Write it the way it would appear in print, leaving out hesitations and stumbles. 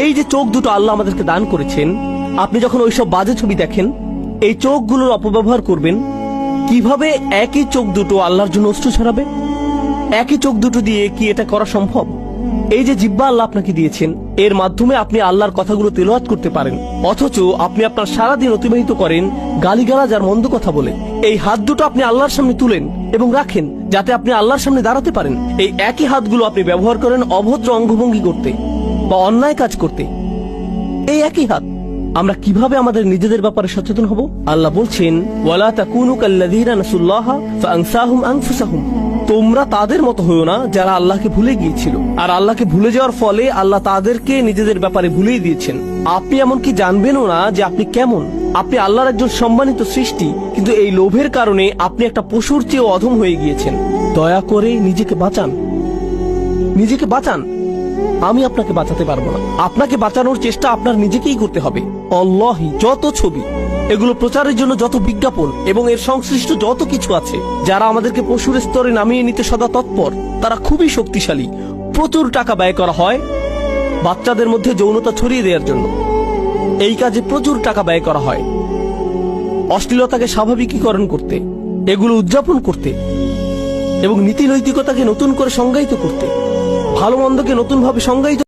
এই যে চোখ দুটো আল্লাহ আমাদেরকে দান করেছেন, আপনি যখন ওইসব বাজে ছবি দেখেন, এই চোখগুলোর অপব্যবহার করবেন, কিভাবে একই চোখ দুটো আল্লাহর জন্য অশ্রু ছড়াবে? একই চোখ দুটো দিয়ে কি এটা করা সম্ভব? এই যে জিহ্বা আল্লাহ আপনাকে দিয়েছেন, এর মাধ্যমে আপনি আল্লাহর কথাগুলো তেলাওয়াত করতে পারেন, অথচ আপনি আপনার সারাদিন অতিবাহিত করেন গালিগালাজ আর মন্দ কথা বলে। এই হাত দুটো আপনি আল্লাহর সামনে তুলেন এবং রাখেন, যাতে আপনি আল্লাহর সামনে দাঁড়াতে পারেন। এই একই হাতগুলো আপনি ব্যবহার করেন অভদ্র অঙ্গভঙ্গি করতে বা অন্যায় কাজ করতে। এই একই হাত। আমরা কিভাবে আমাদের নিজেদের ব্যাপারে সচেতন হব? আল্লাহ বলছেন, ওয়ালা তাকুনু কাল্লাযীনা নাসুল্লাহা ফাআনসাহুম আনফুসাহুম। তোমরা তাদের মতো হইও না যারা আল্লাহকে ভুলে গিয়েছিল, আর আল্লাহকে ভুলে যাওয়ার ফলে আল্লাহ তাদেরকে নিজেদের ব্যাপারে ভুলিয়ে দিয়েছেন। আপনি এমনকি জানবেনও না যে আপনি কেমন। আপনি আল্লাহর একজন সম্মানিত সৃষ্টি, কিন্তু এই লোভের কারণে আপনি একটা পশুর চেয়েও অধম হয়ে গিয়েছেন। দয়া করে নিজেকে বাঁচান, নিজেকে বাঁচান। আমি আপনাকে বাঁচাতে পারবো না। আপনাকে বাঁচানোর চেষ্টা আপনার নিজেকেই করতে হবে। আল্লাহি, যত ছবি, এগুলো প্রচারের জন্য যত বিজ্ঞাপন এবং এর সংশ্লিষ্ট যত কিছু আছে, যারা আমাদেরকে পশুর স্তরে নামিয়ে নিতে সদা তৎপর, তারা খুবই শক্তিশালী। প্রচুর টাকা ব্যয় করা হয় বাচ্চাদের মধ্যে যৌনতা ছড়িয়ে দেওয়ার জন্য। এই কাজে প্রচুর টাকা ব্যয় করা হয় অশ্লীলতাকে স্বাভাবিকীকরণ করতে, এগুলো উদযাপন করতে এবং নীতি নৈতিকতাকে নতুন করে সংজ্ঞায়িত করতে, ভালো মন্দকে নতুন ভাবে সংজ্ঞায়িত